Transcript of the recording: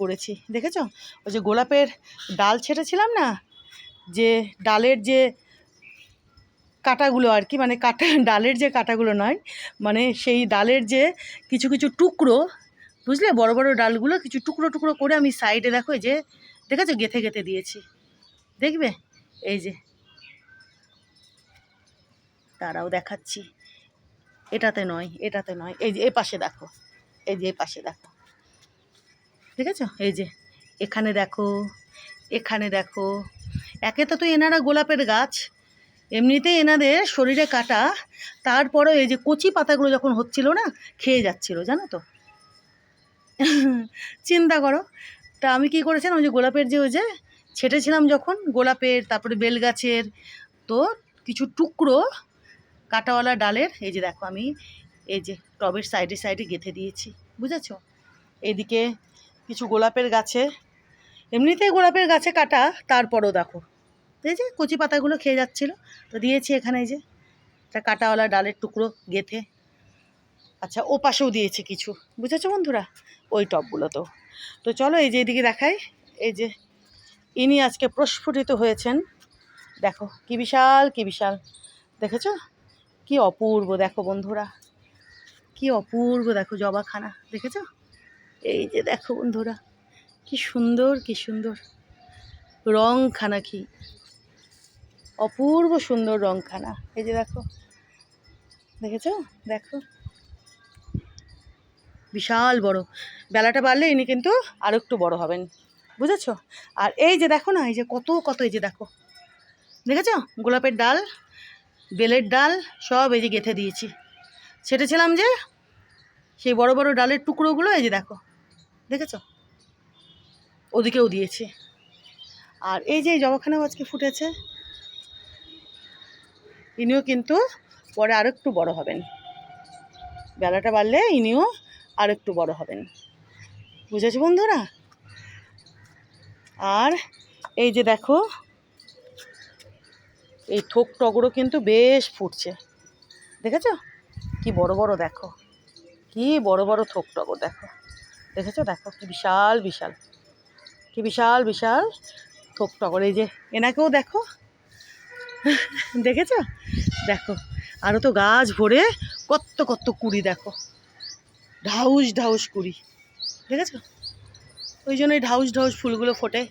করেছি দেখেছো? ওই যে গোলাপের ডাল ছেটেছিলাম না, যে ডালের যে কাঁটাগুলো আর কি, মানে কাঁটা ডালের যে কাঁটাগুলো নয়, মানে সেই ডালের যে কিছু কিছু টুকরো, বুঝলে, বড় বড় ডালগুলো কিছু টুকরো টুকরো করে আমি সাইডে দেখো এই যে দেখেছো গেঁথে গেঁথে দিয়েছি, দেখবে এই যে, তারাও দেখাচ্ছি, এটাতে নয়, এটাতে নয়, এই যে এ পাশে দেখো, এই যে এ পাশে দেখো, দেখেছো? এই যে এখানে দেখো, এখানে দেখো। একে তো এনারা গোলাপের গাছ, এমনিতেই এনাদের শরীরে কাটা, তারপরে এই যে কচি পাতাগুলো যখন হচ্ছিল না, খেয়ে যাচ্ছিল, জানো তো। চিন্তা করো। তা আমি কি করেছিলাম, ওই যে গোলাপের যে ওই যে ছেটেছিলাম যখন গোলাপের, তারপরে বেল গাছের, তো কিছু টুকরো কাঁটাওয়ালা ডালের এই যে দেখো আমি এই যে টবের সাইডে সাইডে গেঁথে দিয়েছি, বুঝেছ? এইদিকে কিছু গোলাপের গাছে, এমনিতেই গোলাপের গাছে কাটা, তারপরও দেখো এই যে কচি পাতাগুলো খেয়ে যাচ্ছিল, তো দিয়েছি এখানে এই যে একটা কাঁটাওয়ালা ডালের টুকরো গেঁথে। আচ্ছা, ও পাশেও দিয়েছি কিছু, বুঝেছো বন্ধুরা, ওই টবগুলোতেও। তো চলো এই যে এদিকে দেখাই, এই যে ইনি আজকে প্রস্ফুটিত হয়েছেন, দেখো কি বিশাল, কি বিশাল, দেখেছো? কি অপূর্ব দেখো বন্ধুরা, কি অপূর্ব দেখো জবাখানা, দেখেছো? এই যে দেখো বন্ধুরা, কি সুন্দর, কি সুন্দর রংখানা, কি অপূর্ব সুন্দর রংখানা, এই যে দেখো, দেখেছো? দেখো বিশাল বড়, বেলাটা বাড়লে ইনি কিন্তু আর একটু বড় হবেন, বুঝেছো? আর এই যে দেখো না, এই যে কত কত, এই যে দেখো, দেখেছো? গোলাপের ডাল, বেলের ডাল সব এই যে গেঁথে দিয়েছি, ছেটেছিলাম যে সেই বড় বড় ডালের টুকরোগুলো, এই যে দেখো, দেখেছো? ওদিকেও দিয়েছি। আর এই যে জবাখানাও আজকে ফুটেছে, ইনিও কিন্তু পরে আর একটু বড় হবেন, বেলাটা বাড়লে ইনিও আর একটু বড় হবেন, বুঝেছো বন্ধুরা? আর এই যে দেখো, এই থোক টগরও কিন্তু বেশ ফুটছে, দেখেছো? কি বড় বড় দেখো, কি বড় বড় থোক টগর দেখো, দেখেছো? দেখো কি বিশাল বিশাল, কি বিশাল বিশাল থোক টগর, এই যে এনাকেও দেখো, দেখেছো? দেখো আরও তো গাছ ভরে কত কত কুড়ি, দেখো ঢাউস ঢাউস কুড়ি, দেখেছো? ওই জন্যই ঢাউস ঢাউস ফুলগুলো ফোটে।